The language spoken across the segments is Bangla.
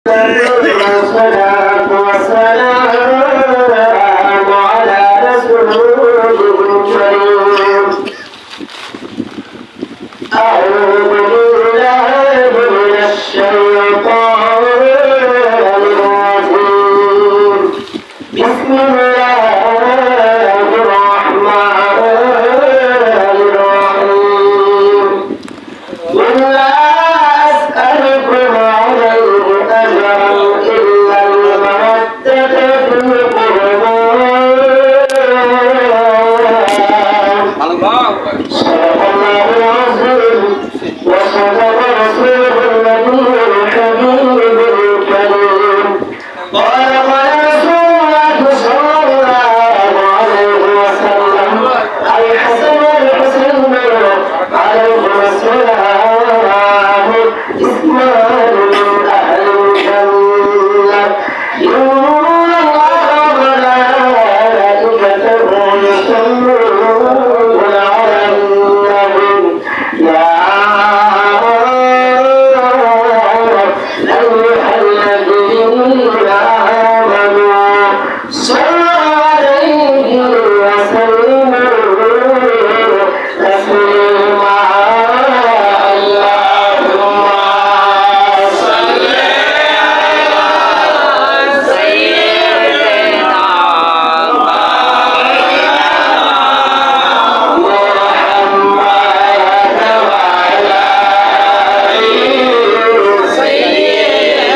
والصلاة والسلام على رسوله الكريم. أعوذ بالله من الشيطان الرجيم. بسم الله الرحمن الرحيم. قل لا أسألكم عليه أجرا إلا المودة في القربى. صدق الله العظيم وصدق رسوله النبي الحبيب الكريم. قال رسول الله صلى الله عليه وسلم: الحسن والحسين عليهما السلام اثنان من أهل الجنة يؤمنون الله وملائكته يصلون على النبي يا أيها الذين آمنوا صلوا عليه وسلموا تسليما. اللهم صل على سيدنا محمد وعلى آله سيدنا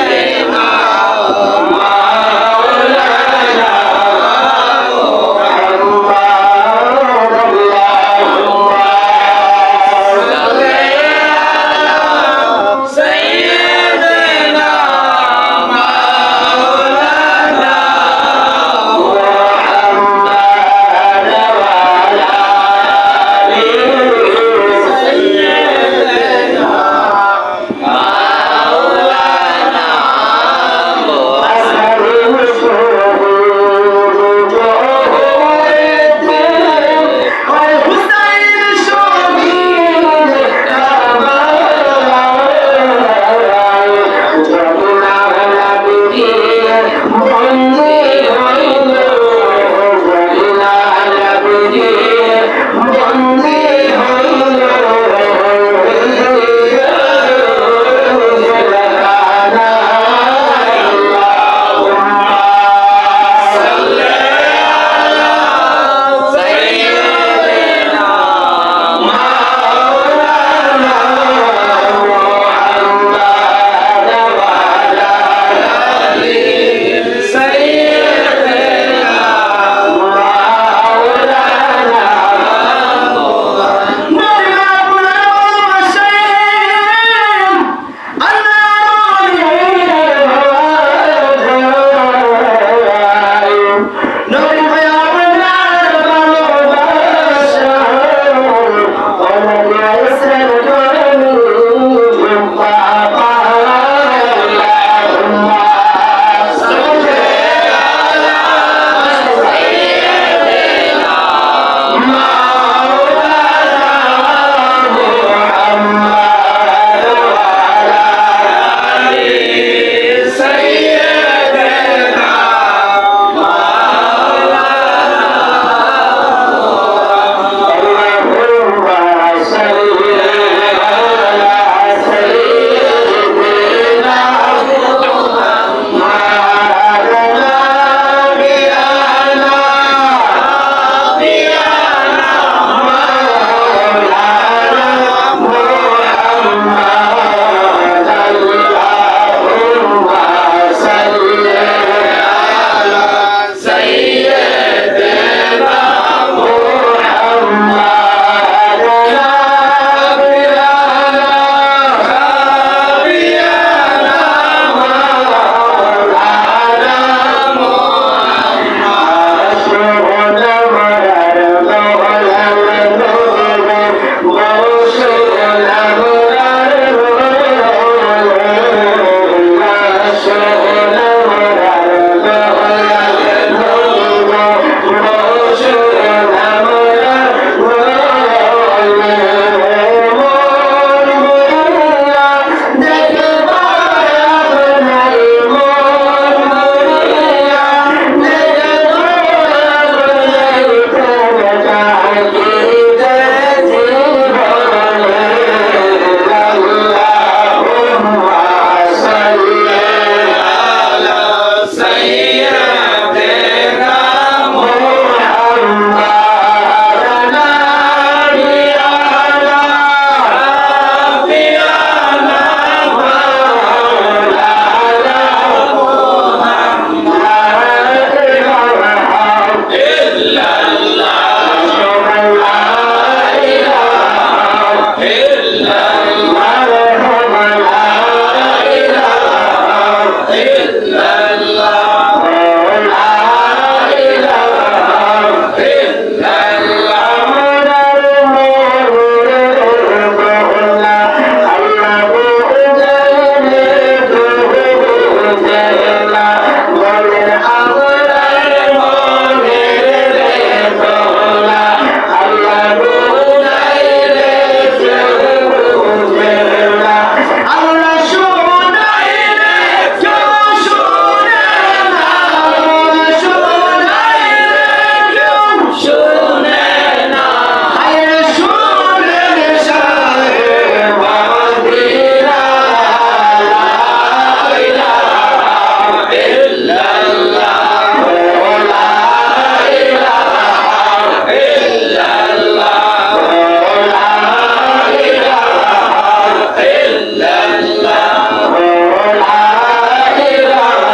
বুঝে না বলেন আমরার মনের বেদনা আল্লাহ বুঝাইলে কেউ বুঝে না আল্লাহ শুনাইলে কেউ শুনে না শুনাইলে কেউ শুনে না হায়রে শুনেন শাহে মদিনা লা ইলাহা ইল্লাল্লাহ লা ইলাহা ইল্লাল্লাহ লা ইলাহা ইল্লাল্লাহ লা ইলাহা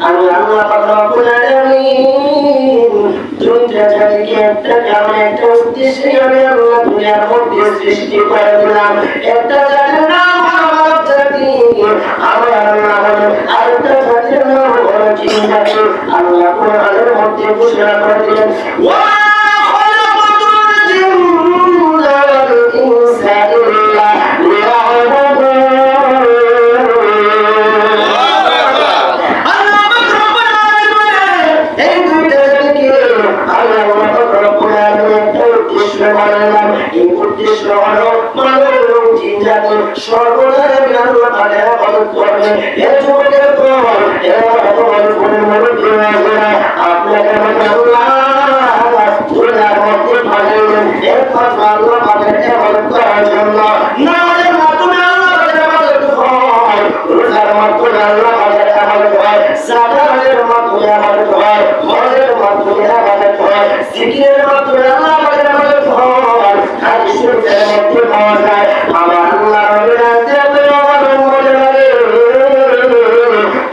আমি আল্লাহ পাক রব্বুল আলামিন দুনিয়া থেকে একটা কারণে একটা উদ্দেশ্যে আমি আল্লাহ দুনিয়ার মধ্যে সৃষ্টি করে দিলাম একটা জাতির নাম মানব জাতি আমি আল্লাহ আরেকটা জাতির নাম হলো জিন জাতি আল্লাহ কোরআনের মধ্যে ঘোষণা করে দিলেন ওয়া খলাকাতুল জিন্না ওয়াল ইনসা ইল্লা লিয়াবুদুন এই উদ্দেশ্য হলো মানব জিন জাতি সর্বদা আল্লাহ তাআলা ইবাদত করবে এই যুগের পর এরা ভগবান কোন মরতে আসবে আপনাকে আল্লাহ দুনিয়ার মধ্যে পাঠালেন এরপর আল্লাহ পাঠালেন ইবাদত করার জন্য নামাজের মাধ্যমে আল্লাহ ইবাদত হয় রোজার মাধ্যমে আল্লাহ ইবাদত হয় সালাতের মাধ্যমে ইবাদত হয় হজের মাধ্যমে ইবাদত হয় জিকিরের মাধ্যমে আল্লাহ ইবাদত হয় হাদিসের মধ্যে পাওয়া যায় আমার আল্লাহ রাতে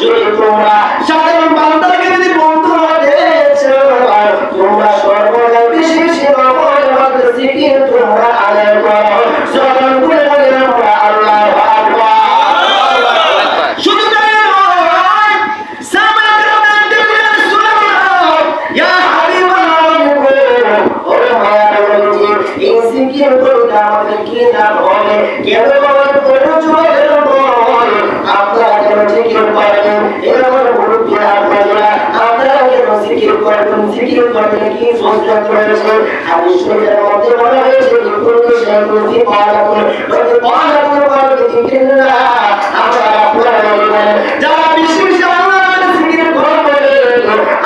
যদি তোমরা সাধারণ বান্দাকে যদি বন্ধু হয়েছে তোমরা সর্বদা বেশি বেশি জিকির তোমরা আদায় করো জবান খুলে বলে আমরা আল্লাহু আকবার শুধু তাই নয় সাহাবায়ে কেরাম রাসূলুল্লাহ ইয়া হাবিবাল্লাহ ও মায়ার নবী এই জিকির করতে আমাদের কি লাভ হবে কেন বলেন কোন যুগের বল আপনারা কেন জিকির করেন এরা আমার মুরব্বী আপনারা আপনারা কেন জিকির করেন জিকির করলে কি ফজিলত রয়েছে হাদিস শরীফের মধ্যে বলা হয়েছে যে কোন শাইখুল পালাকুল বলে পালাকুল বলে জিকিরুল্লাহ আমরা আপনারা বলেন যারা বিশেষ আল্লাহর জিকির করবে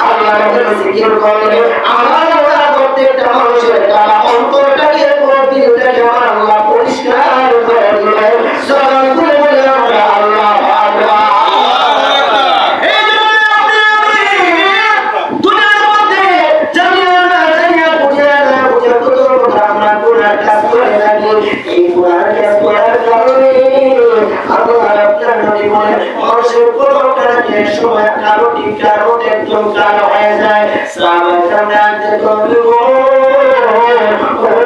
আল্লাহর জিকির করবে আল্লাহ প্রত্যেকটা মানুষের তারা অন্তরটাকে দিলটাকে আল্লাহ পরিষ্কার করে দিবেন জবান খুলে বলে আমরা আল্লাহু আকবার এই জন্য দুনিয়ার মধ্যে জানিয়া না জানিয়া বুঝে না বুঝে কত আমরা গুনাহ কাজ করে থাকি এই গুনাহ কাজ করার কারণে আল্লাহ আপনার নবী বলেন মানুষের কোনটাকে সময় কারো ঠিক কারো একদম কালো হয়ে যায় সাহাবায়ে কেরাম জানতে করলো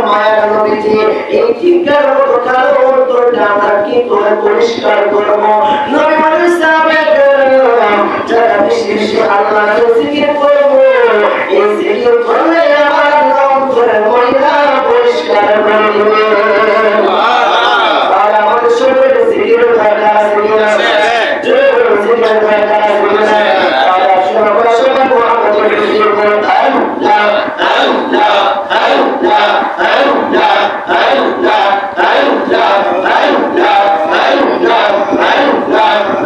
মায়ার নবীজি এই চিন্তার মতো কালো অন্তরটা আমরা কি করে পরিষ্কার করবো নবী বলেন সাহাবায়ে কেরাম যারা বেশি বেশি আল্লাহর জিকির করবো এই জিকির করলে আমার অন্তরের ময়লা পরিষ্কার করে দিবে আর আমাদের শরীরে জিকির দরকার আছে কিনা জোরে জিকির দরকার আছে কিনা আর শোনা করে শোনা মুহাম্মদের জিকির করতে আল্লাহ আল্লাহ আল্লাহ আল্লাহ আল্লাহ আল্লাহ আল্লাহ আল্লাহ আল্লাহ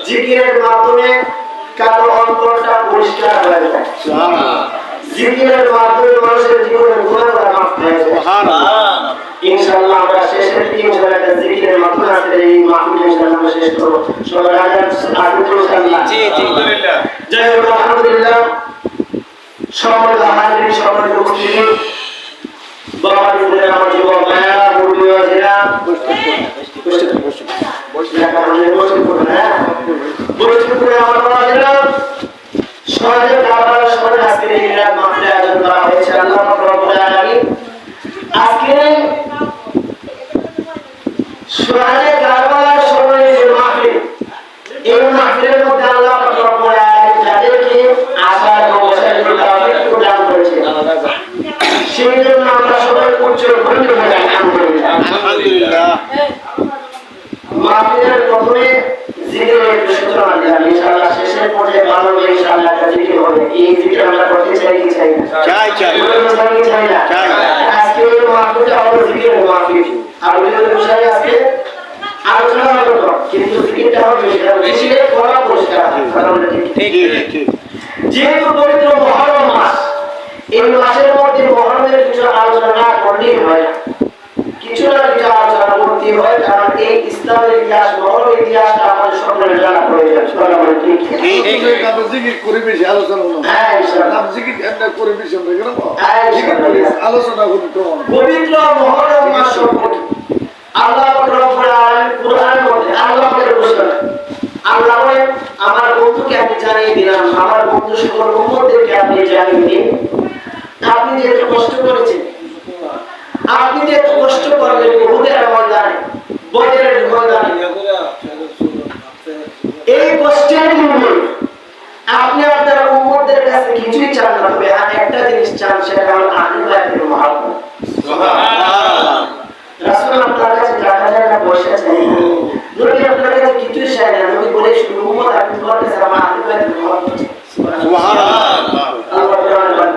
জিকিরের মাধ্যমে কারো অন্তরটা পরিষ্কার হয়ে যায়। জিকিরের মাধ্যমে মানুষের জীবনের গুনাহগুলো মাফ হয়ে যায়। ইনশাআল্লাহ আমরা শেষের দিকে ইনশাআল্লাহ জিকিরের মাধ্যমে আমাদের এই মাহফিল ইনশাআল্লাহ আমরা শেষ করব। সবাই হাজার ইনশাআল্লাহ। জি আলহামদুলিল্লাহ। জয় হোক আলহামদুলিল্লাহ। সম্মানিত হাজিরিন, সম্মানিত উপস্থিতি, বাবা দিদের আমার যুবক ভাইরা, মুরব্বি ওয়াজিরা, সেই জন্য আমরা সবাই উচ্চ আলহামদুলিল্লাহ। মাহফিলের প্রথমে জিকিরের সূচনা দিলাম, ইনশাআল্লাহ শেষের পর্যায়ে ভালো ইনশাআল্লাহ একটা জিকির হবে। এই জিকির আমরা করতে চাই কি চাই না? চাই চাই না। আজকে এই মাহফিলটা হলো জিকিরের মাহফিল। আর ওই যে বিষয়ে আজকে আলোচনা হবে, কিন্তু জিকিরটা হবে জিকিরের পড়া পরিষ্কার। ঠিক ঠিক। যেহেতু পবিত্র মুহররম মাস, এই মাসের মধ্যে মুহররমের কিছু আলোচনা না করলেই হয় না, কিছু না কিছু আলোচনা করতে হয়, কারণ এই ইসলামের ইতিহাস, মহরম ইতিহাসটা আমাদের সকলের জানা প্রয়োজন। ঠিক ঠিক। জিকির করে বেশি আলোচনা না। হ্যাঁ ইনশাআল্লাহ জিকির এন্ড করে বেশি আমরা করব। হ্যাঁ ইনশাআল্লাহ আলোচনা করতে হবে। পবিত্র মুহররম মাস সম্পর্কে আল্লাহ রব্বুল আলামিন কুরআনের মধ্যে আল্লাহ বলে ঘোষণা, আল্লাহ বলে আমার বন্ধুকে আমি জানিয়ে দিলাম, আমার বন্ধু সকল উম্মতদেরকে আপনি জানিয়ে দিন, আপনি যে এত কষ্ট করেছেন, আপনি যে এত কষ্ট করলেন উহুদের ময়দানে, বদরের ময়দানে, এই কষ্টের মূল্যে আপনি আপনার উম্মতদের কাছে কিছুই চান না, তবে একটা জিনিস চান, সেটা হলো আহলে বাইতের মহব্বত। সুবহানাল্লাহ। রাসূল আপনার কাছে টাকা চায় না, পয়সা চায় না, নবী আপনার কাছে কিছুই চায় না, নবী বলে শুধু উম্মত আপনি বলতেছেন আমার আহলে বাইতের মহব্বত। সুবহানাল্লাহ। আল্লাহ কোরআনে বলেন,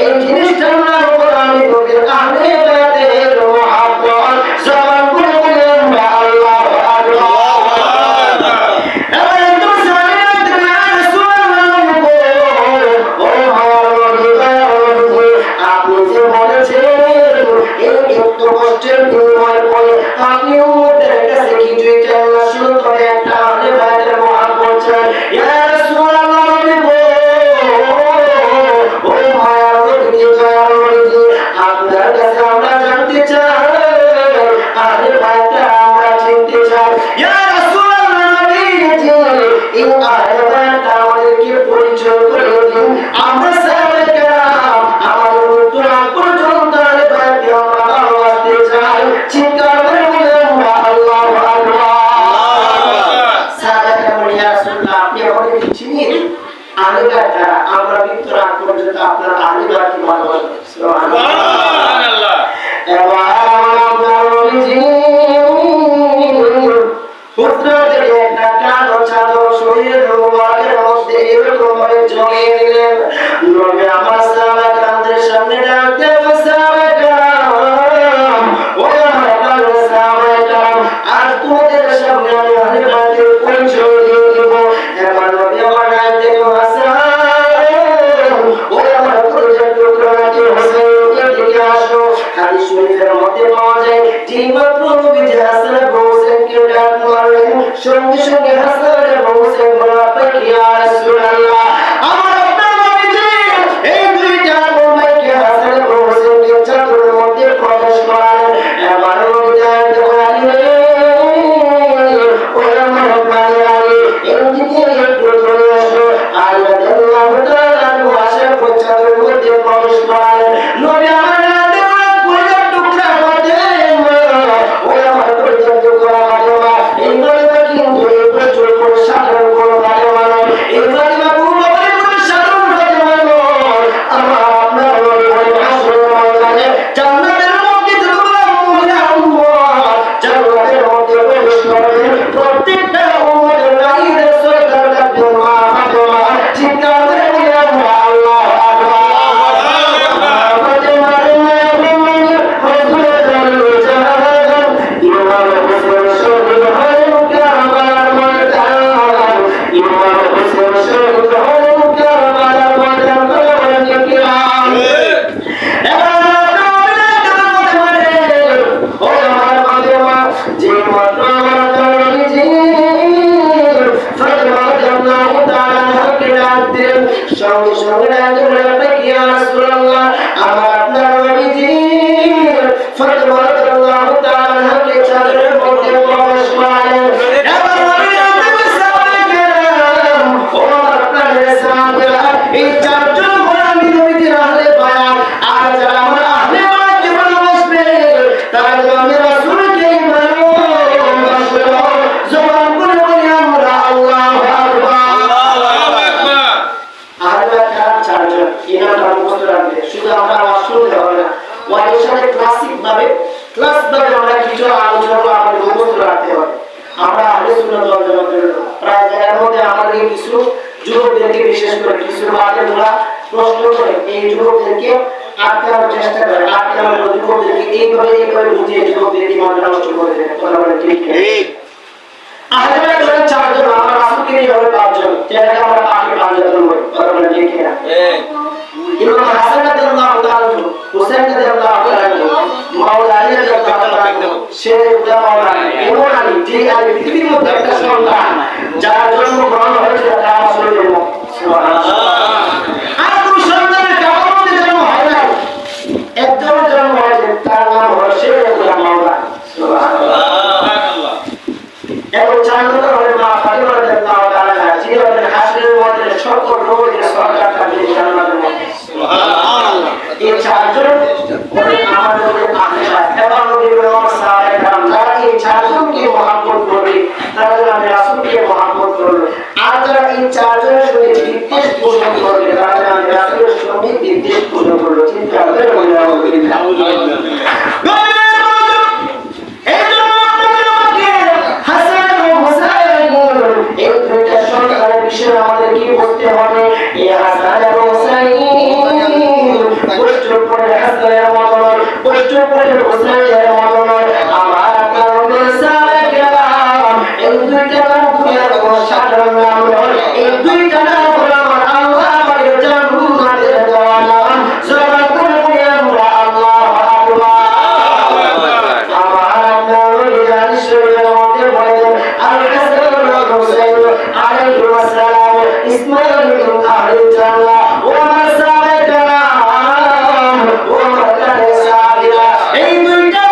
এই জিনিসটার নাম কোরআনে তোকে আহলে বাইতের মহব্বত। জবান করে বলেন আল্লাহু আকবার। এবার তো সালাত না রাসূলুল্লাহ ও আমার আপনি যে বলেছেন এই একটু কষ্টের বিনিময় করে আপনি উম্মতের কাছে কিছুই চান না, শুধু তবে একটা আহলে বাইতের মহব্বত চান। ইয়া রাসূলুল্লাহ আপনার কাছে আমরা জানতে চাই, আহলে বাইতকে আমরা চিনতে চাই। ইয়া রাসূলুল্লাহ নবীজি, এই আহলে বাইতকে আমাদেরকে পরিচয় করে দিন। আমরা সাহাবায়ে কেরাম আমাদের মৃত্যুর আগ পর্যন্ত আহলে বাইতকে আমরা হাদিস শরীফের মধ্যে পাওয়া যায় যে মাত্র নবীজি হাসান এবং হোসেনকে ডাক মারলেন সঙ্গে সঙ্গে হাসান এবং হোসেন বলল ইয়া রাসূলুল্লাহ আমার আপনার নবীজি এই দুইটা ভাইকে হাসান এবং হোসেনকে চাদরের মধ্যে প্রবেশ করালেন আমার নবী জানতে পারলেন ওরা মহাপ্রাণী এই দিকে একটু চলে আসো আল্লাহ আল্লাহ তাআলা আশা চাদরের মধ্যে প্রবেশ করালেন নবী আমার সঙ্গে সঙ্গে ইয়া রাসূলুল্লাহ আমার আপনার নবীজি ফাতেমা রাদিয়াল্লাহু তাআলা কে চাদরের মধ্যে প্রবেশ করালেন এবার নবী আমাদের সাহাবায়ে-কেরাম ও আপনার সাহাবারা এই চারজন গোলামি নবীজির আহলে বায়াত আর যারা আমার আহলে বায়াত ভালোবাসবে তারা আমি রাসূলকে ঈমান করবে জবান করে বলি আমরা আল্লাহু আকবার শুধু আমরা আওয়াজ শুনতে হবে না ওয়াইয়ের সাথে ক্লাস ভাবে আমরা কিছু আলোচনা আমাদের মুখস্থ রাখতে হবে আমরা আহলে সুন্নাত ওয়াল জামাতের প্রায় জায়গার মধ্যে আমাদের কিছু যুবকদেরকে বিশেষ করে কিছু বাচ্চারা প্রশ্ন করে এই যুবকদেরকে আটকানোর চেষ্টা করে আটকানোর যুবকদেরকে এইভাবে বুঝিয়ে যুবকদেরকে মনটা নষ্ট করে দেয় কথা বলে ঠিক আহলে বাইত হলেন চারজন আমরা রাসূলকে নিয়ে হবে পাঁচজন যেটাকে আমরা পাঁচজন বলি কথা বলে ঠিক না ইমাম হাসান রাদিয়াল্লাহু তাআলা হুসাইন রাদিয়াল্লাহু তাআলা মাওলা আলী রাদিয়াল্লাহু তাআলা শেখ মাওলা ইমাম আলী ঠিক আছে পৃথিবীর মধ্যে একটা সন্তান যার জন্মগ্রহণ হয়েছে তার আসলে জন্ম সুবহানাল্লাহ আর কোন সন্তানের কারোর মধ্যে জন্ম হয় না একজনের জন্ম হয়েছে তার নাম হলো শেখ মাওলা সুবহানাল্লাহ এবং চার নম্বর হলো মা ফাতিমা রাদিয়াল্লাহু তাআলা যিনি হলেন হাসরের মধ্যে সকল নবীদের সরকার তাদের জান্নাতের মধ্যে সুবহানাল্লাহ এই চারজন হলেন আমাদের আহলে বায়াত এবং নবীর সাহাবায়ে-কেরাম যারা এই চারজনকে মহব্বত করবে তারা যেন রাসূলকে মহব্বত করবে আর যারা এই চারজনের সঙ্গে বিদ্বেষ পোষণ করবে তারা যেন রাসূলের সঙ্গে বিদ্বেষ পোষণ করবে চিন্তা করে বলে আল্লাহ আমাদের কি বলতে হবে ইয়া হাসান এবং হুসাইন কষ্ট করে হাসানের মতন কষ্ট করে হুসাইনের মতন আমার আপনার নবীর সাহাবায়ে-কেরাম এই দুইটা নাম দুনিয়ার কোন সাধারণ নাম নয় এই দুইটা নাম হলো আমার আল্লাহ আমাদের জান্নাতের দেওয়া নাম জবান করে বলি আমরা আল্লাহু আকবার আমার আপনার নবী জানিসের মধ্যে বলেন আল হাসান এবং হুসাইন আলাইহিস সালাম ইসমাঈল বিন আহলে জান্নাহ ওয়া মাসাবাকালাম ওয়া মাকানে সাবিরা এই দুইটা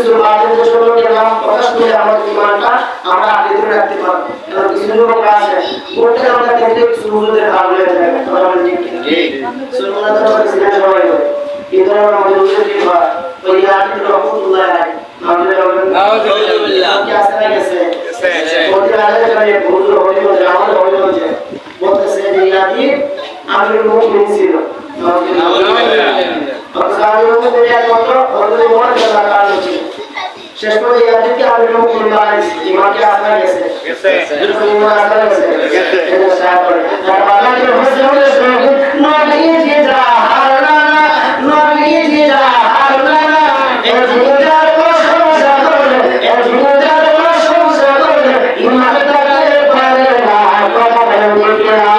কিছু মানুষের জন্য নাম প্রকাশ করে আমাদের ইমানটা আমরা আগে ধরে রাখতে পারবো। কারণ কিছু লোক আছে করতে আমরা দেখলে কিছু হুজুরদের হাল হয়ে যায়, আমরা বলি ঠিক ঠিক সুলমানা তো সিনেমা সবাই করে কিন্তু আমাদের হুজুর কি বা ওই আয়াতুল রহমাতুল্লাহ আলাইহি নাউজুবিল্লাহ কি আছে না গেছে ওই আয়াতে করে হুজুর হয়ে গেছে আমাদের হয়ে গেছে বলতেছে যে ইয়াদি আমিরুল মুমিনিন ছিল শেষ করে ইয়াদিকে আমিরুল মুমিনিন বানাইছে ইমামকে আসনা গেছে ইমাম আসনা গেছে এটা সাহেব করে আর বাংলাদেশ হোসেন নবী জিদা হারনা নবী জিদা হারনা এ জিদার প্রশংসা করে এ জিদার প্রশংসা করে ইমাম তাকে পারে না কথা বলে কিনা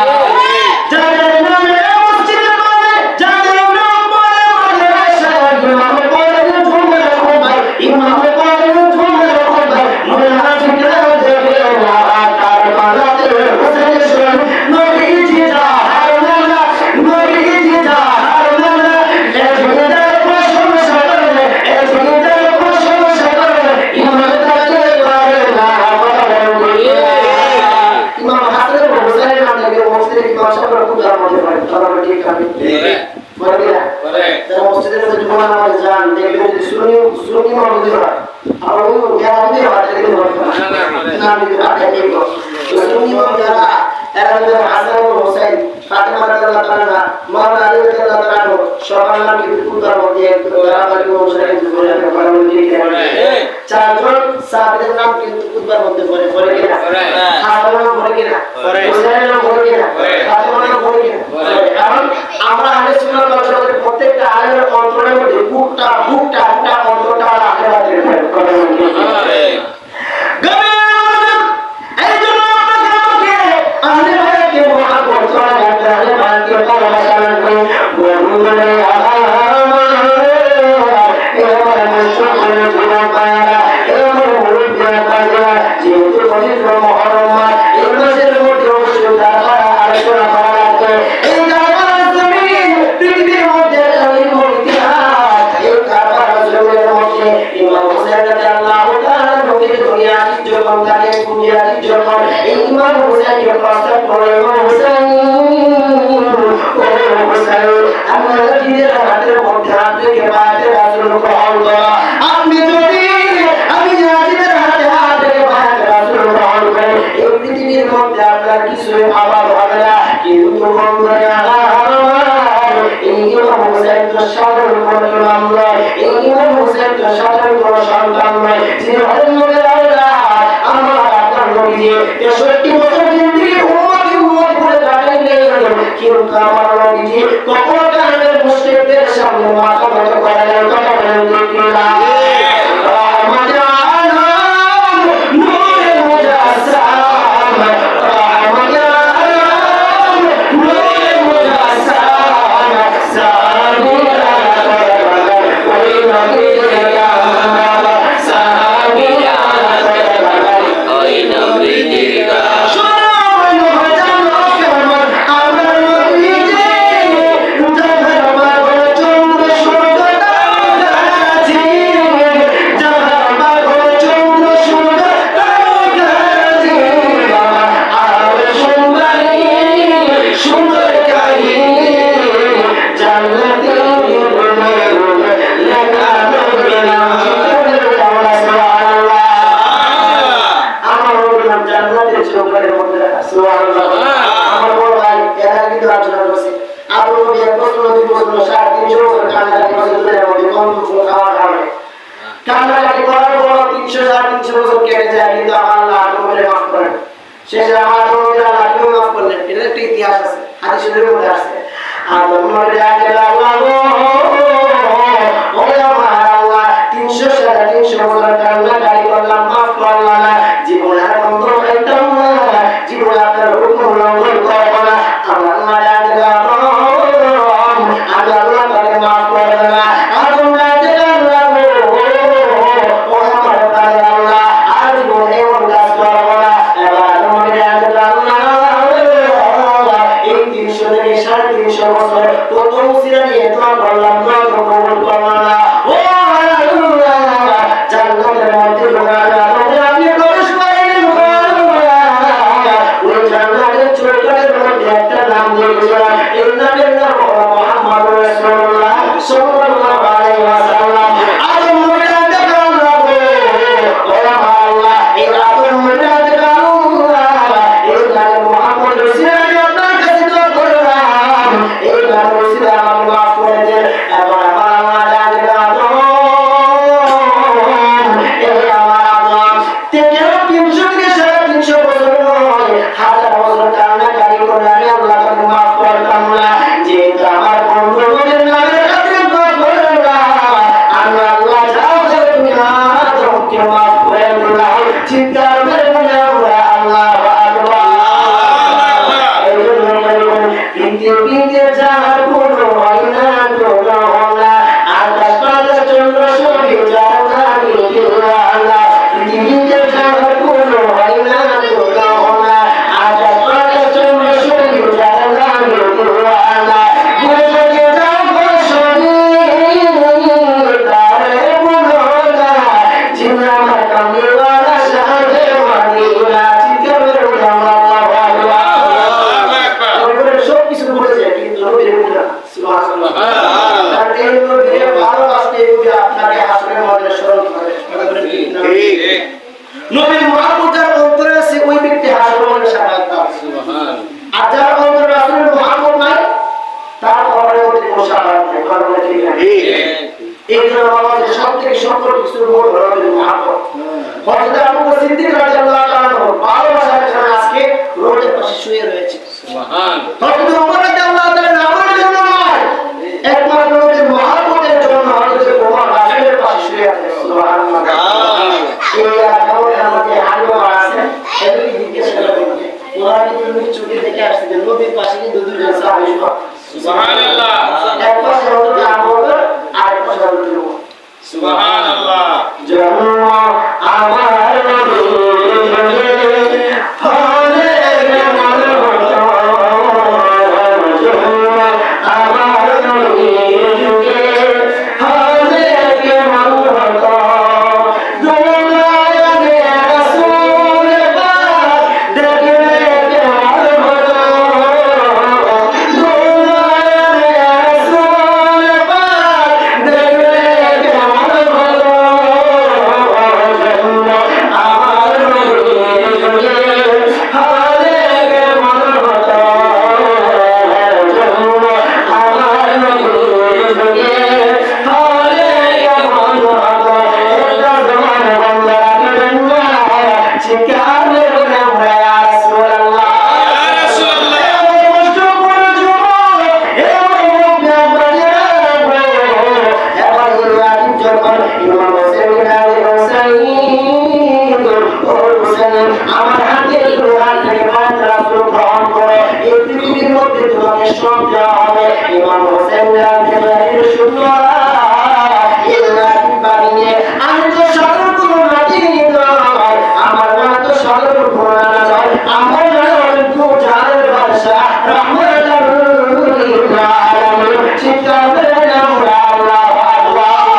আমরা আগে শুনলাম প্রত্যেকটা আলের অন্তরের মধ্যে বুকটা অন্তরটা আখেরাতের কথা বলি এই জন্য আপনাকে আহলে বাইতকে মহব্বত করা লাগবে আহলে বাইতকে ভালোবাসা লাগবে বন্ধুরে প্রথম সিরা নিয়ে দোয়া করলাম এই আদর মিলাদ কারুনা এই গানে মুহাম্মদ রাসূলুল্লাহ আপনার কাছে দোয়া করলাম এই গানে রাসূলুল্লাহ আমাকে মাফ করে দেন এবং আমার আল্লাহ জানেন আদর এই আমার আদর থেকে 300 থেকে 350 বছর নয় হাজার বছর কারণে গাড়ি করে আমি আল্লাহ তাকে মাফ করতাম না যে আমার বন্ধু বলেন না মাফ করে দিলাম চিন্তার করে আমরা আল্লাহু আকবার এই জন্য বিনতে বিনতে যার কোনো হয় না কোনো না আকাশ পাতাল চন্দ্র সূর্য জানা আল্লাহ বিনতে যার কোনো হয় না কোনো না আকাশ পাতাল চন্দ্র সূর্য জানা আল্লাহ ঘুরে ঘুরে যাও বসনি তারে বলো না জিনা কামিওয়ালা শাহে মদিনা চিৎকার করে আল্লাহু আকবার ওরে সব কিছু বলে যায় কিন্তু নবীর মুখে সুবহানাল্লাহ আর এই নবীর ভালোবাসতে নবী আপনাকে হাসরের মধ্যে স্মরণ করে ঠিক নবীর মুহাম্মদের অন্তরে আছে ওই ব্যক্তি হাসরের মধ্যে শাহাদাত পাবে সুবহানাল্লাহ আর যার অন্তরে রাসূল মুহাম্মদ নাই তার কবরে ওই মুশাহাদাত নেই কারণ ঠিক আছে এই জন্য আমাদের সবথেকে সম্পর্ক কিছুর মূল হলো নবীর মুহাম্মদ হযরত আবু বকর সিদ্দিক রাদিয়াল্লাহু তাআলা ভালোবাসার কারণে আজকে রোডের পাশে শুয়ে রয়েছে সুবহানাল্লাহ হযরত ওমর রাদিয়াল্লাহু তাআলা নামাজের জন্য নয় একমাত্র নবীর মুহাম্মদের জন্য হযরত ওমর রাসূলের পাশে শুয়ে আছে সুবহানাল্লাহ এই এলাকার মধ্যে আলো আছে এদিকে জিজ্ঞেস করা হচ্ছে ওরা কি তুমি চোখে দেখে আসছে নবীর পাশে কি দুজন সাহাবী সুবহানাল্লাহ এক পাশে হযরত আবু বকর আর এক পাশে হযরত ওমর সুবহানাল্লাহ জন্ম আমার নবীর হলে কেমন হতো জন্ম আমার নবীর যুগে হলে কেমন হতো দুনিয়াতে রাসূল পাক দেখলে কেমন হতো দুনিয়াতে রাসূল পাক দেখলে কেমন হতো জন্ম আমার নবীর যুগে হলে কেমন হতো জন্ম আমার নবীর যুগে হলে কেমন হতো এটা জমান বন্ধা রাখবেন না শিকার নেবেন আমরা ইয়া রাসূলুল্লাহ ইয়া রাসূলুল্লাহ এমন কষ্ট করে জীবন এমন মুখে বাজে রাখবো এবার রাত যখন ইমাম হোসেন আলী হোসেন ও হোসেন আমার হাতে কোরআন থেকে পাঁচ রাসূল গ্রহণ করে এই পৃথিবীর মধ্যে তোমাকে সব দেওয়া হবে ইমাম হোসেন রাতে বাড়ির সুন্দর আমি তো সাধারণ কোনো নাতি নয় আমার নাম তো সাধারণ কোনো না নয় আমার নাম তো জানের বাদশা রহমাতুল আলামিন চিৎকার করে আমরা আল্লাহু আকবার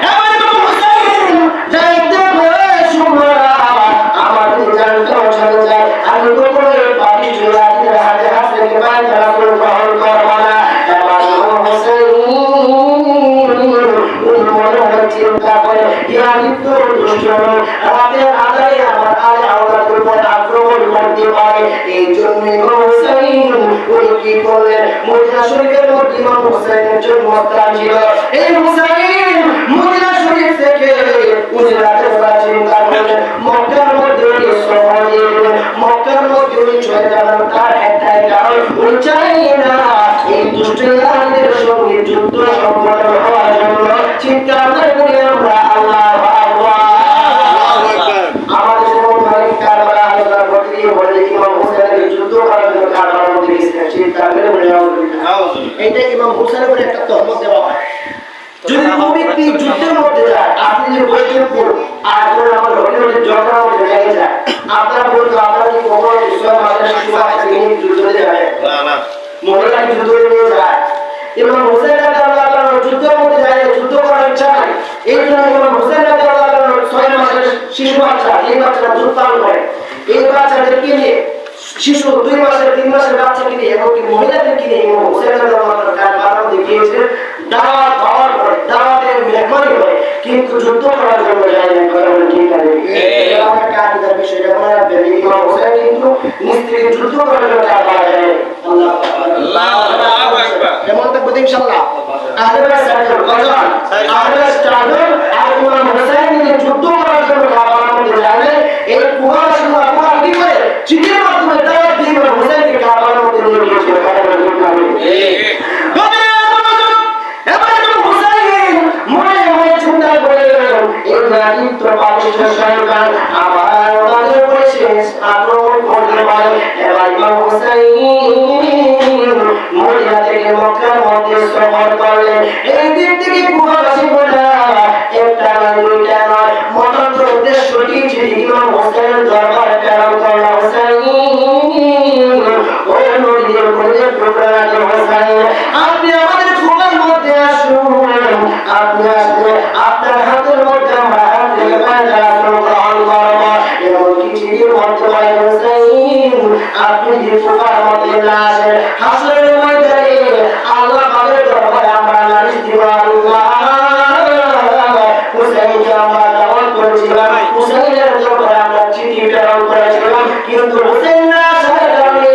এবার ইমাম হোসেন যাইতে বলে সুমরা আমার জানতো চলে যায় আমি তো করে বাড়ি চলে আসি হাতে হাতে রেখে বাইরে রাসূল গ্রহণ করব না এবার ইমাম হোসেন চিন্তা করে ইয়ানিত দুশমন রাতের আদায় আমার আলে আওলাদের উপর আক্রমণ করতে পারে এই জন্য হোসেন ওই কি করলেন মদিনা শরীফের মধ্যে ইমাম হোসেনের জন্মস্থান ছিল এই হোসেন মদিনা শরীফ থেকে উনি রাতের বেলা চিন্তা করলেন মক্কার মধ্যে উনি সফর দিলেন মক্কার মধ্যে উনি চলে যাবেন তার একটাই কারণ উনি চাই না এই দুষ্ট ইরানদের সঙ্গে যুদ্ধ সংগঠন হওয়ার জন্য চিন্তা করে আমরা আল্লাহু আকবার আমাদের যেমন মালিক কারবালা আল্লাহর প্রতি বলে ইমাম হোসেনের যুদ্ধ করার জন্য কারবালার মধ্যে গেছিলেন চিন্তা করে বলে এইটা ইমাম হোসেনের উপরে একটা তহমত দেওয়া হয় যদি কোনো ব্যক্তি যুদ্ধের মধ্যে যায় আপনি যে বইয়ের উপর আর ধরুন আমার হরিণের জগড়ার মধ্যে লেগে যায় আপনারা বলতো আপনারা কি কখনো ইসলাম মাদ্রাসা শিক্ষা নিয়ে যুদ্ধে যাবে না না মহিলা যুদ্ধে নিয়ে যায় ইমাম হোসেন রাদিয়াল্লাহু তাআলা যুদ্ধের মধ্যে যায় যুদ্ধ করার ইচ্ছা নাই এই জন্য ইমাম হোসেন রাদিয়াল্লাহু তাআলা 6 মাসের শিশু বাচ্চা এই বাচ্চাটা দুধ পান করে এই বাচ্চাদেরকে নিয়ে শিশু 2 মাসের 3 মাসের বাচ্চাকে নিয়ে এমনকি মহিলাদেরকে নিয়ে ইমাম হোসেন রাদিয়াল্লাহু তাআলা কারবালার মধ্যে গিয়েছিলেন দাওয়াত করে দাওয়াতের মেহমানি করে কিন্তু যুদ্ধ করার জন্য যায় না কারণ ঠিক আছে মিস্ত্রি যুদ্ধ করে কারবালা যায় আল্লাহু আকবার এমন তো বুঝি ইনশাআল্লাহ আহলে বাইত সাহেবের কজন আহলে বাইত চারজন আর ইমাম হোসেন যুদ্ধ করার জন্য কারবালার মধ্যে যাবেন এই কুরাইশরা আপনারা কি করে চিঠির মাধ্যমে দাওয়াত দিয়ে হোসেনকে কারবালার মধ্যে নিয়ে গিয়েছিল কারবালার মধ্যে আবার ওদের পরিশেষ আক্রমণ করতে পারে এবার ইমাম হুসাইন মদিনা থেকে মক্কার মধ্যে সফর করলেন এই দিক থেকে কুফাবাসী বলা একটা নয় দুইটা নয় মতান্ত উদ্দেশ্যটি ছিল ইমাম হুসাইনের দরবারে প্রেরণ করল হুসাইন ও নদীর মধ্যে প্রকারাতে হুসাইন আপনি আমাদের কুফার মধ্যে আসুন আপনি আসলে আপনার হাতের মধ্যে আমরা হাত রেখে গ্রহণ করব এমনকি চিঠির মধ্যে বলে হুসাইন আপনি যে কুফার মধ্যে না আসেন হাসরের ময়দানে আল্লাহ পাকের দরবারে আমরা নালিশ দিব আল্লাহ হুসাইনকে আমরা দাওয়াত করেছিলাম হুসাইনের দরবারে আমরা চিঠি প্রেরণ করেছিলাম কিন্তু হুসাইন না আসার কারণে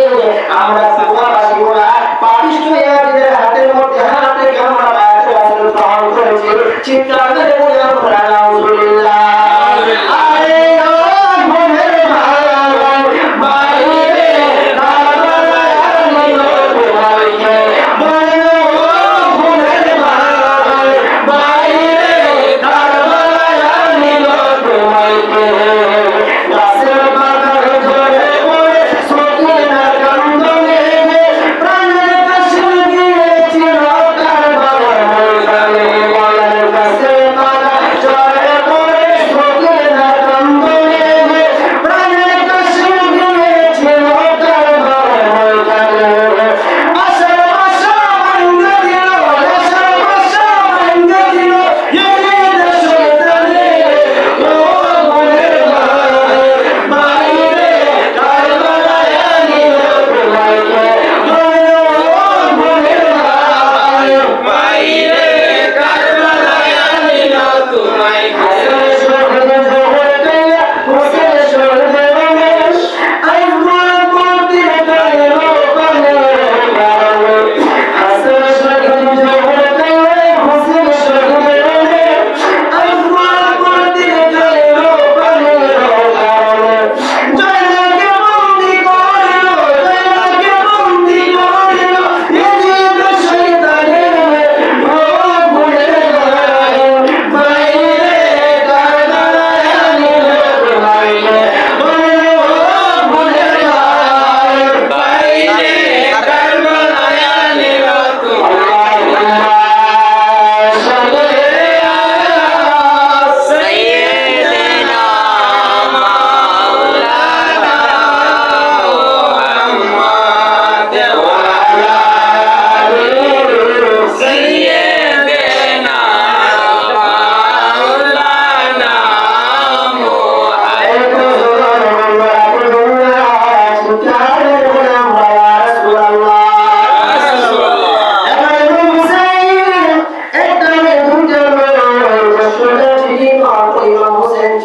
আমরা কুফাবাসী ওরা পাপিষ্ঠ ইয়াহুদীদের হাতের মধ্যে হাত রেখে আমরা বায়াতে রাসূল গ্রহণ করেছি চিৎকার করে বলি আমরা আলহামদুলিল্লাহ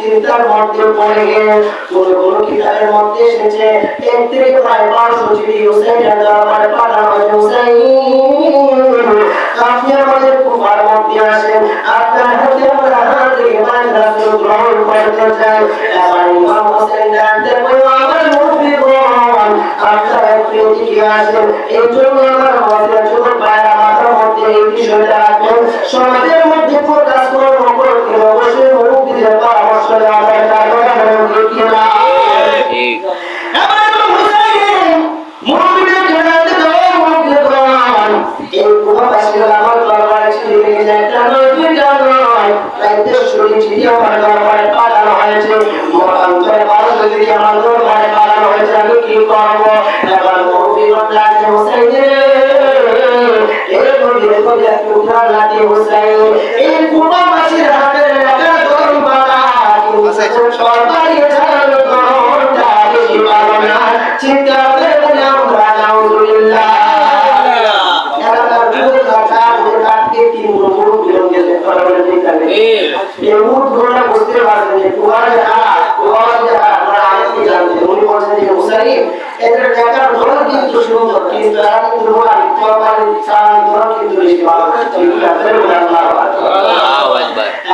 চিন্তার মধ্যে পড়ে গেলেন কোন কিতাবের মধ্যে এসেছে এর থেকে প্রায় 500 চিঠি হুসাইনের দরবারে পাঠানো হয়েছে হুসাইন আপনি আমাদের কুফার মধ্যে আসেন আপনার হাতে আমরা হাত রেখে বাইরে রাসূল গ্রহণ করতে চাই এবার ইমাম হোসেন জানতে বলল আমার মুরব্বিগণ আপনারা একটু এদিকে আসেন এই জন্য আমার মধ্যে ছোট ভাইরা মাথার মধ্যে এই বিষয়টা রাখবেন সমাজের মধ্যে প্রকাশ করবো করতে অবশ্যই মুরব্বিদের পরামর্শ দেওয়া দরকার কিনা এবার হুসাইন মুরব্বিদের জানাতে দাও মুরব্বিগণ এই কুফাবাসীরা আমার দরবারে চিঠি লিখে যায় কেন দুইটা নয় তাই দেশটি চিঠি আমার দরবারে পাঠানো হয়েছে মতান্তরে ভারত থেকে আমার দরবারে পাঠানো হয়েছে আমি কি করবো এবার মুরব্বিগণ ডাকছে হুসাইনের এই কুফাবাসীর হাতে একটা দরবারা সরকারি ছাড়ানো দরবারটা বেশি ভালো না চিন্তা করে বলে আমরা আলহামদুলিল্লাহ এলাকার যুবক কাটা ওদের কাটতে তিন মুরুখ বিরোধ গেছে কথা বলে ঠিক আছে এই মুরুখগুলোরা বুঝতে পারছেন যে কুফার যারা আমরা আগে থেকে জানতেন উনি বলছেন যে হুসাইন এদের দেখার ধরন কিন্তু সুন্দর, কিন্তু এরা কিন্তু রোয়ালি তরবারি চালান ধরন কিন্তু বেশি ভালো।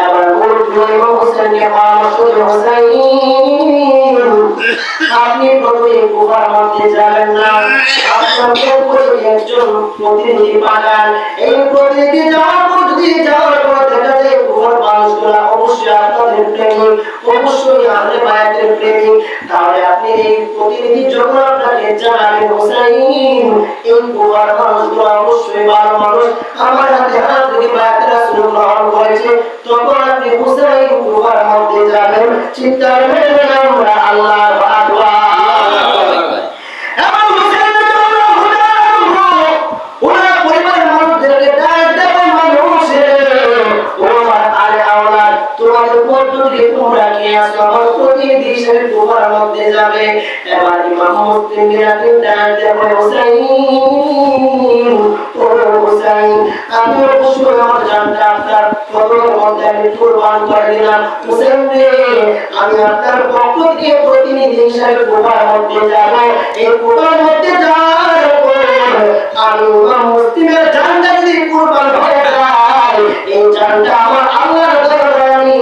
এবার বলবো ইমাম হোসেনকে মানুষ হোসেন, আপনি প্রতি কুফার মধ্যে যাবেন না, আপনাকে প্রতি একজন প্রতিনিধি পাঠান। এই প্রতিনিধি যাওয়ার পর যদি যাওয়ার পর দেখা যায় কুফার মানুষগুলা অবশ্যই আপনাদের প্রেমিক, অবশ্যই আহলে বায়াতের প্রেমিক, তাহলে আপনি এই প্রতিনিধি যখন আপনাকে জানাবেন হোসেন এই কুফার মানুষগুলা অবশ্যই ভালো মানুষ, আমার হাতে হাত থেকে বায়াতের রাসূল গ্রহণ করেছে, তখন আপনি হোসেন কুফার মধ্যে যাবেন, চিৎকার মেরে আমরা আল্লাহু আকবার। এমন হোসেন ওরা পরিবারের মানুষদেরকে ডাক দেবে, তোমার আরে আওলাদ তোমাদের পদ্ধতি তোমরা কি আছো, আমার প্রতিনিধি হিসেবে তোমার মধ্যে যাবে। এবার ইমাম মুসলিম বিরাকে ডাক দেবে, হোসেন ও হোসেন, আমি অবশ্যই আমার জানটা আপনার কবরের মধ্যে আমি কুরবান করে দিলাম। হোসেন রে, আমি আপনার পক্ষ থেকে প্রতিনিধি হিসেবে তোমার মধ্যে যাব। এই তোমার মধ্যে যাওয়ার পর আমি ইমাম মুসলিমের জানটা যদি কুরবান হয়ে যায়, এই জানটা আমার আল্লাহর দরবারে আমি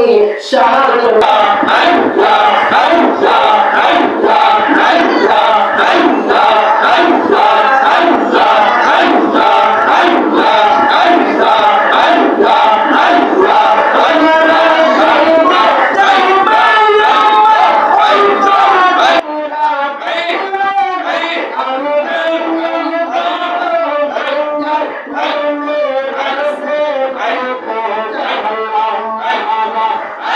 শাহাদাত আল্লাহ আল্লাহ আল্লাহ আল্লাহ আল্লাহ আল্লাহ আল্লাহ আল্লাহ আল্লাহ আল্লাহ আল্লাহ আল্লাহ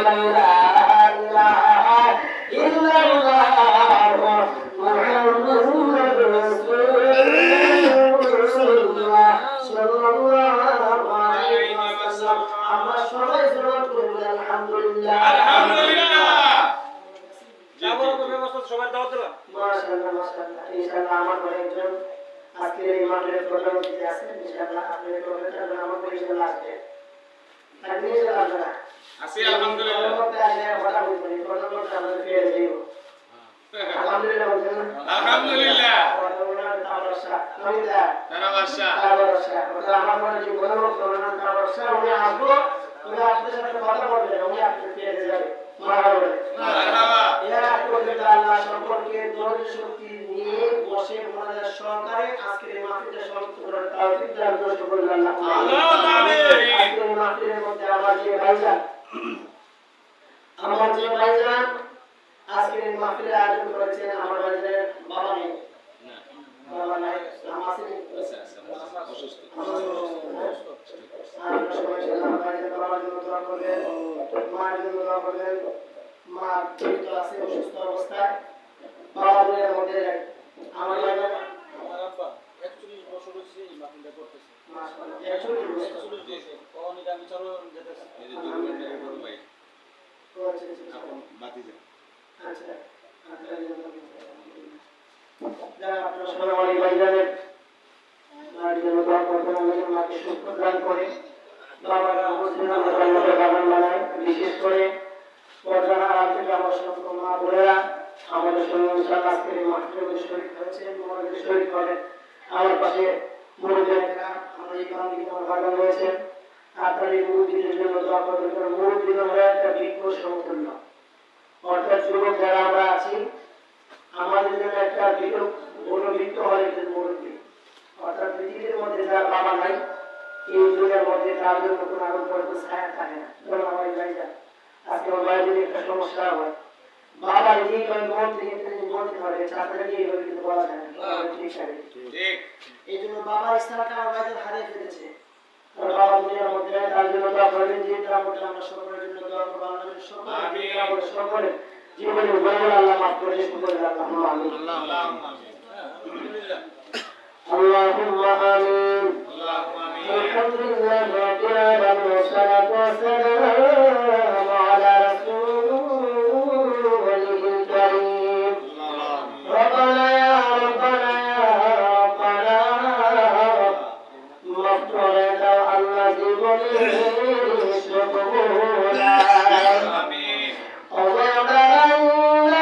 লা ইলাহা ইল্লাল্লাহ মুহাম্মাদুর রাসূলুল্লাহ সাল্লাল্লাহু আলাইহি ওয়াসাল্লাম। আমরা সবাই জোরে বলি আলহামদুলিল্লাহ। আলহামদুলিল্লাহ। যাবো তো ব্যবস্থা সবার দাওয়াত দেবা। মাশাআল্লাহ মাশাআল্লাহ। ইনশাআল্লাহ আমার ঘরে একজন আজকে এই মাঠের প্রধান অতিথি আছেন। ইনশাআল্লাহ আপনাদের প্রোগ্রামটা আমার পরিচয় লাগবে। আপনি ইনশাআল্লাহ আছি আলহামদুলিল্লাহ। আলহামদুলিল্লাহ বলছেন। আলহামদুলিল্লাহ। তারা বাদশা। আমার মনে যে বড় লোক না তারা বাদশা উনি আসবো উনি আপনাদের সাথে কথা বলবেন উনি আপনাদের পেয়ে যাবে মারহাবা মারহাবা। এরা করবে আল্লাহ সম্পর্কে ধৈর্য শক্তি নিয়ে বসে মনের সহকারে আজকের এই মাহফিলটা সমাপ্ত করার তৌফিক দান করুন আল্লাহ। আল্লাহুম্মা আমিন। আজকের মাহফিলের মধ্যে আমার যে ভাইজান আজকের এই মাহফিলের আয়োজন করেছেন আমার ভাইজানের বাবা নেই। বাবা নাই নাম আছে অসুস্থ। আমরা সবাই আমার ভাইজানের বাবার জন্য দোয়া করবেন, মায়ের জন্য দোয়া করবেন। মা জীবিত আছে অসুস্থ অবস্থায়, বাবা দুনিয়ার মধ্যে নেই। আমার ভাইজান আমার আব্বা 41 বছর হইছে এই মাহফিলটা করতেছে। মাশাআল্লাহ 41 বছর। কোন আমি চলো যেতেছি। এই যে দুর্গের বড় ভাই। আপন বাতিজা। আচ্ছা যারা আপনারা সবাই আমার এই ভাইজানের মায়ের জন্য দোয়া করবেন, আল্লাহ মাকে সুস্থ দান করে বাবার অবস্থিত আমাদের বাগান বানায়। বিশেষ করে পর্দার আড়াল থেকে আমার সমস্ত মা বোনেরা আমাদের সঙ্গে ইনশাআল্লাহ আজকের এই মাহফিলে শরীক হয়েছেন, মোনাজাতে শরীক হবেন। আমার পাশে মুরব্বিরা আমার এই বান্ধবী আমার বাগান রয়েছেন। আপনার এই মুরব্বিদের জন্য দোয়া করবেন, কারণ মুরব্বিরা হলো একটা বৃক্ষ সমতুল্য। অর্থাৎ যুবক যারা আমরা আছি আমাদের জন্য একটা বড় বৃক্ষ হলে মুরব্বী। অর্থাৎ পৃথিবীর মধ্যে যার বাবা নাই এই দুনিয়ার মধ্যে তার জন্য কোনো আগুন পড়তে ছায়া থাকে না। যেমন আমার ভাইজান আজকে আমার ভাইজানের একটা সমস্যা হয়, বাবা নিজেই মন থেকে বলতে পারে চাকরি এইভাবে কিন্তু বলা যায় না। ঠিক এই জন্য বাবার স্থানটা আমার ভাইজান হারিয়ে ফেলেছে। বাবা দুনিয়ার মধ্যে তার জন্য দোয়া করবেন। যে আমরা সকলের জন্য দোয়া করবো, আল্লাহ সকলের জীবনে বড় আল্লাহ মাফ করে শুকর আল্লাহ আমিন। আলহামদুলিল্লাহ। اللهم آمين. الحمد لله رب العالمين والصلاة والسلام على رسوله الكريم. ربنا يا ربنا يا ربنا مغفر له الذي بني شكولا. আমিন। আমাদের জন্য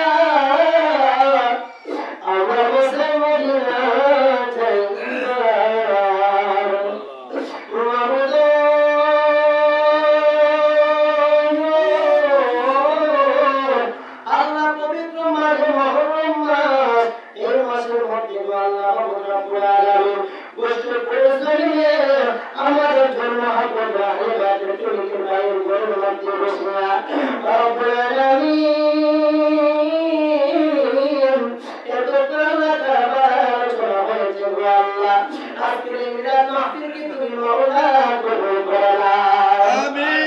আমিন।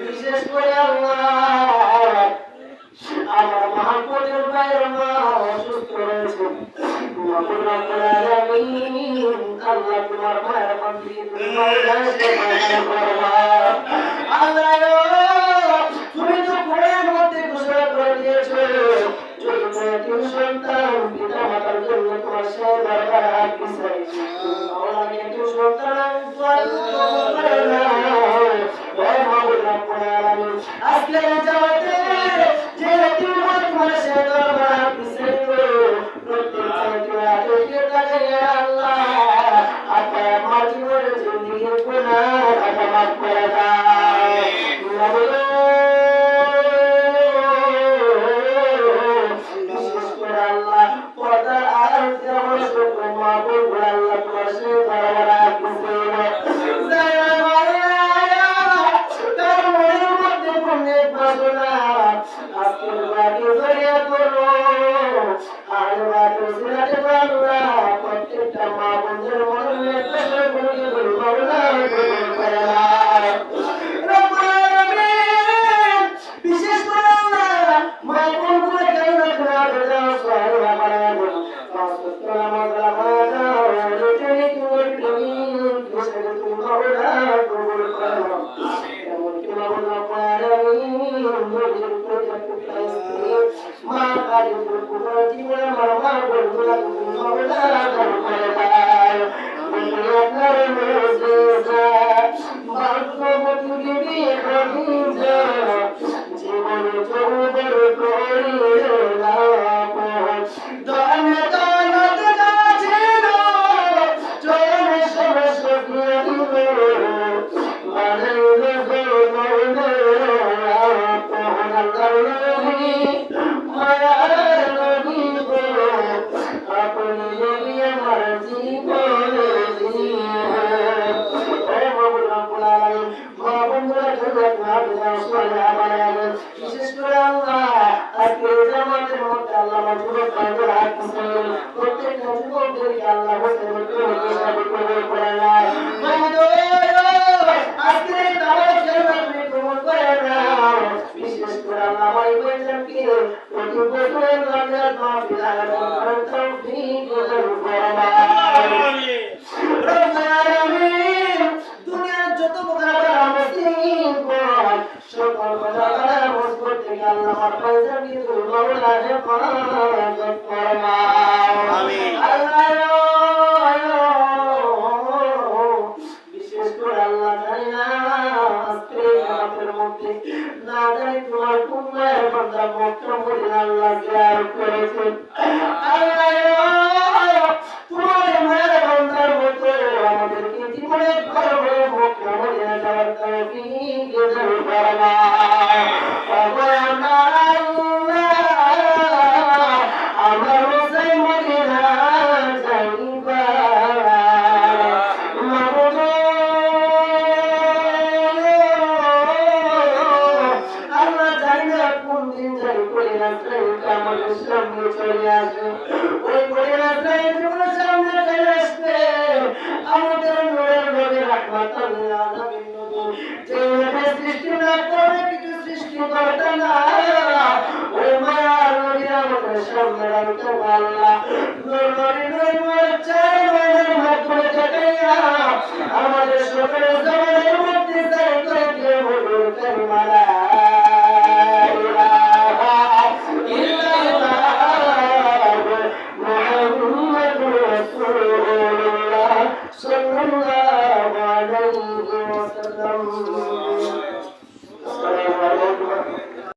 বিশেষ করে আল্লাহ আমার মহাপুরের ভাইয়ের মা অসুস্থ রয়েছে আল্লাহ তোমার মায়ের মন্দির তুমি তো ঘরের মধ্যে ঘোষণা করে দিয়েছো যদি সন্তান পিতা মাতার জন্য তোমার সে দরকার হাত পিছাই সন্তান আজকে জামাতে যে তোমার তোমার সে দরকার হাত পিছাই আল্লাহ আপনার আমার জীবনের জিন্দিগির গুনাহ মাফ করে দাও বিশেষ করে আল্লাহ পর্দার আড়াল থেকে আমার সকল মা বোনগুলো আল্লাহ তোমার সে দরবারে আসবে তার মনের মধ্যে কোনো বাসনা আজকের বাকি জড়িয়ে করো আর বাকি সিরাতে পারলা প্রত্যেকটা মা বোনদের মনে প্রেশার করে বলবা বিশেষ করে মা বোনগুলো কেন মা কালী জীবন আমার মা বলবো আমাদেরকে আল্লাহ মুসলিমের কবুল করে নাও মাহমুদ আজকে দাওয়াত খেলা তুমি কবুল করে নাও বিশেষ করে আল্লাহ আমার বইজনকে প্রতি বছরের রমজান মাহফিল আয়োজন করার তৌফিক দান করো আমিন রব্বুল আলামিন দুনিয়ার যত প্রকার মুসলিম সকল প্রকার মুসলিম থেকে আল্লাহ আমার বইজনকে তুমি মাওলা হেফাজত ফরমাও আমিন আল্লাহ বিশেষ করে আল্লাহ জানি না আজকে আমাদের মধ্যে না জানি তোমার কুমার বান্দা মক্কা মদিনা আল্লাহ জিয়ারত করেছেন আল্লাহ তোমার মায়ের বান্দার মতো আমাদেরকে জীবনে করবে মক্কা মদিনা যাওয়ার তৌফিক দান ফরমাও আমরা রোজাই মদিনা যাইবা আল্লাহ জানি না কোন দিন যাই করে রাস্তায় আমাদের সামনে চলে আসবে ওই করে রাস্তায় যখন সামনে চলে আসবে আমাদের নূরের নবী রাহমাতুল লিল আলামিন নবী যে নবী সৃষ্টি না করে কিছু সৃষ্টি করতে না ওই মায়ার নবী আমাদের সামনে রাখতে আল্লাহ নূর নবী নূর চাই মায়ের মাধ্যমে তাকাইয়া আমাদের সকলের জমানের